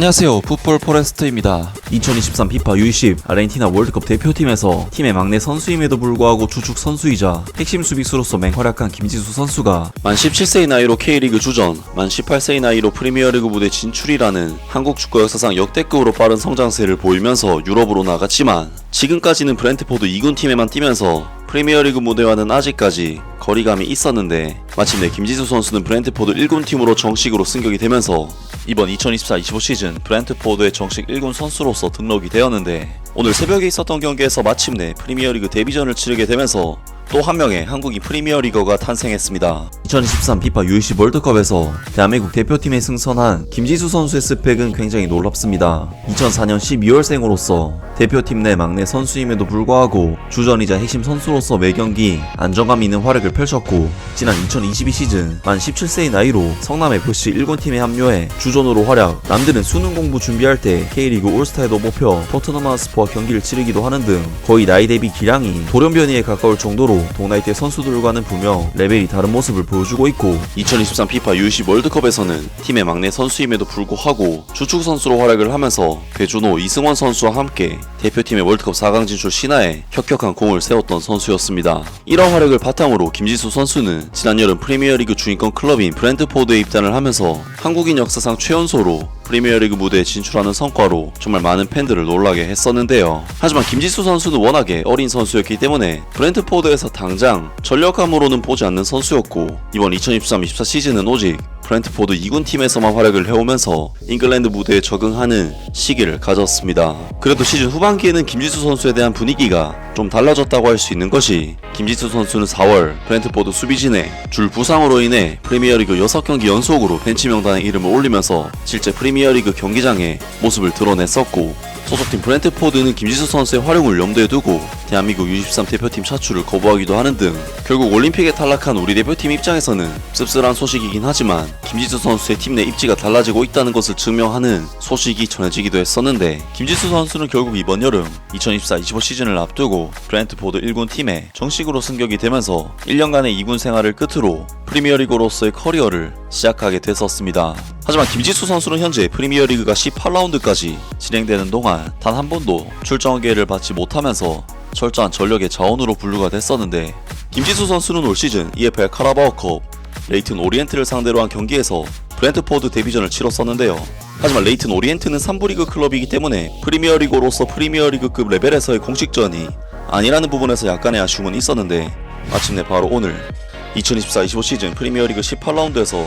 안녕하세요, 풋볼 포레스트입니다. 2023 피파 U20 아르헨티나 월드컵 대표팀에서 팀의 막내 선수임에도 불구하고 주축 선수이자 핵심 수비수로서 맹활약한 김지수 선수가 만 17세의 나이로 K리그 주전, 만 18세의 나이로 프리미어리그 무대 진출이라는 한국 축구 역사상 역대급으로 빠른 성장세를 보이면서 유럽으로 나갔지만 지금까지는 브렌트포드 2군 팀에만 뛰면서 프리미어리그 무대와는 아직까지 거리감이 있었는데 마침내 김지수 선수는 브렌트포드 1군 팀으로 정식으로 승격이 되면서 이번 2024-25 시즌 브렌트포드의 정식 1군 선수로서 등록이 되었는데 오늘 새벽에 있었던 경기에서 마침내 프리미어리그 데뷔전을 치르게 되면서 또 한 명의 한국인 프리미어리거가 탄생했습니다. 2023 피파 U20 월드컵에서 대한민국 대표팀에 승선한 김지수 선수의 스펙은 굉장히 놀랍습니다. 2004년 12월생으로서 대표팀 내 막내 선수임에도 불구하고 주전이자 핵심 선수로서 매경기 안정감 있는 활약을 펼쳤고 지난 2022 시즌 만 17세의 나이로 성남FC 1군팀에 합류해 주전으로 활약, 남들은 수능 공부 준비할 때 K리그 올스타에도 뽑혀 토트넘 하스퍼와 경기를 치르기도 하는 등 거의 나이 대비 기량이 돌연변이에 가까울 정도로 동나이대 선수들과는 분명 레벨이 다른 모습을 보여주고 있고 2023 피파 U20 월드컵에서는 팀의 막내 선수임에도 불구하고 주축 선수로 활약을 하면서 배준호, 이승원 선수와 함께 대표팀의 월드컵 4강 진출 신화에 혁혁한 공을 세웠던 선수였습니다. 이런 활약을 바탕으로 김지수 선수는 지난 여름 프리미어리그 중위권 클럽인 브렌트포드에 입단을 하면서 한국인 역사상 최연소로 프리미어리그 무대에 진출하는 성과로 정말 많은 팬들을 놀라게 했었는데요. 하지만 김지수 선수는 워낙에 어린 선수였기 때문에 브렌트포드에서 당장 전력감으로는 보지 않는 선수였고 이번 2023-24 시즌은 오직 브렌트포드 2군 팀에서만 활약을 해오면서 잉글랜드 무대에 적응하는 시기를 가졌습니다. 그래도 시즌 후반기에는 김지수 선수에 대한 분위기가 좀 달라졌다고 할 수 있는 것이 김지수 선수는 4월 브렌트포드 수비진에 줄 부상으로 인해 프리미어리그 6경기 연속으로 벤치 명단에 이름을 올리면서 실제 프리미어리그 경기장에 모습을 드러냈었고 소속팀 브렌트포드는 김지수 선수의 활용을 염두에 두고 대한민국 U23 대표팀 차출을 거부하기도 하는 등 결국 올림픽에 탈락한 우리 대표팀 입장에서는 씁쓸한 소식이긴 하지만 김지수 선수의 팀 내 입지가 달라지고 있다는 것을 증명하는 소식이 전해지기도 했었는데 김지수 선수는 결국 이번 여름 2024-25 시즌을 앞두고 브렌트포드 1군 팀에 정식으로 승격이 되면서 1년간의 2군 생활을 끝으로 프리미어리그로서의 커리어를 시작하게 됐었습니다. 하지만 김지수 선수는 현재 프리미어리그가 18라운드까지 진행되는 동안 단 한 번도 출전 기회를 받지 못하면서 철저한 전력의 자원으로 분류가 됐었는데 김지수 선수는 올 시즌 EFL 카라바오컵 레이튼 오리엔트를 상대로 한 경기에서 브렌트포드 데뷔전을 치렀었는데요. 하지만 레이튼 오리엔트는 3부 리그 클럽이기 때문에 프리미어리그로서 프리미어리그급 레벨에서의 공식전이 아니라는 부분에서 약간의 아쉬움은 있었는데 마침내 바로 오늘 2024-25 시즌 프리미어리그 18라운드에서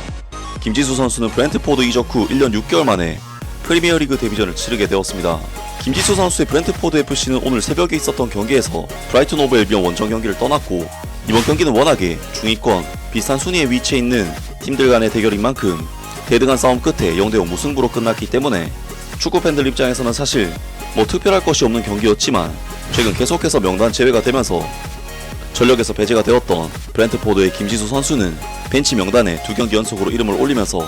김지수 선수는 브렌트포드 이적 후 1년 6개월 만에 프리미어리그 데뷔전을 치르게 되었습니다. 김지수 선수의 브렌트포드 FC는 오늘 새벽에 있었던 경기에서 브라이튼 오브 앨비온 원정 경기를 떠났고 이번 경기는 워낙에 중위권 비슷한 순위에 위치해 있는 팀들 간의 대결인 만큼 대등한 싸움 끝에 0대0 무승부로 끝났기 때문에 축구팬들 입장에서는 사실 특별할 것이 없는 경기였지만 최근 계속해서 명단 제외가 되면서 전력에서 배제가 되었던 브렌트포드의 김지수 선수는 벤치 명단에 2경기 연속으로 이름을 올리면서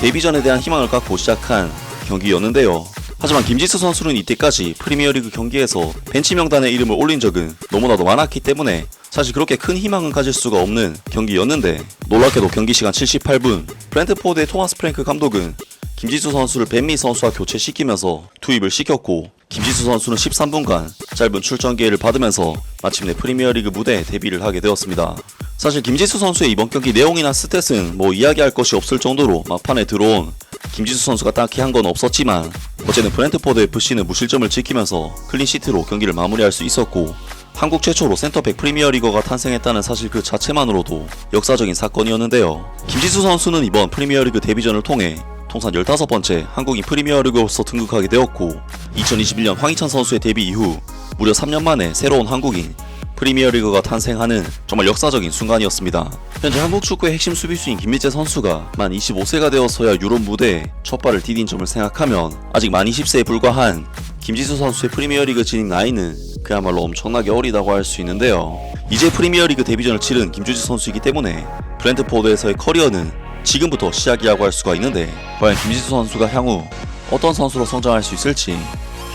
데뷔전에 대한 희망을 갖고 시작한 경기였는데요. 하지만 김지수 선수는 이때까지 프리미어리그 경기에서 벤치 명단에 이름을 올린 적은 너무나도 많았기 때문에 사실 그렇게 큰 희망은 가질 수가 없는 경기였는데 놀랍게도 경기 시간 78분 브렌트포드의 토마스 프랭크 감독은 김지수 선수를 벤미 선수와 교체시키면서 투입을 시켰고 김지수 선수는 13분간 짧은 출전 기회를 받으면서 마침내 프리미어리그 무대에 데뷔를 하게 되었습니다. 사실 김지수 선수의 이번 경기 내용이나 스탯은 이야기할 것이 없을 정도로 막판에 들어온 김지수 선수가 딱히 한 건 없었지만 어쨌든 브렌트포드 FC는 무실점을 지키면서 클린시트로 경기를 마무리할 수 있었고 한국 최초로 센터백 프리미어리거가 탄생했다는 사실 그 자체만으로도 역사적인 사건이었는데요. 김지수 선수는 이번 프리미어리그 데뷔전을 통해 통산 15번째 한국인 프리미어리그로서 등극하게 되었고 2021년 황희찬 선수의 데뷔 이후 무려 3년 만에 새로운 한국인 프리미어리그가 탄생하는 정말 역사적인 순간이었습니다. 현재 한국 축구의 핵심 수비수인 김민재 선수가 만 25세가 되어서야 유럽 무대에 첫 발을 디딘 점을 생각하면 아직 만 20세에 불과한 김지수 선수의 프리미어리그 진입 나이는 그야말로 엄청나게 어리다고 할 수 있는데요. 이제 프리미어리그 데뷔전을 치른 김주지 선수이기 때문에 브렌트포드에서의 커리어는 지금부터 시작이라고 할 수가 있는데 과연 김지수 선수가 향후 어떤 선수로 성장할 수 있을지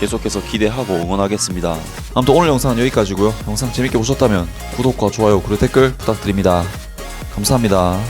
계속해서 기대하고 응원하겠습니다. 아무튼 오늘 영상은 여기까지고요. 영상 재밌게 보셨다면 구독과 좋아요 그리고 댓글 부탁드립니다. 감사합니다.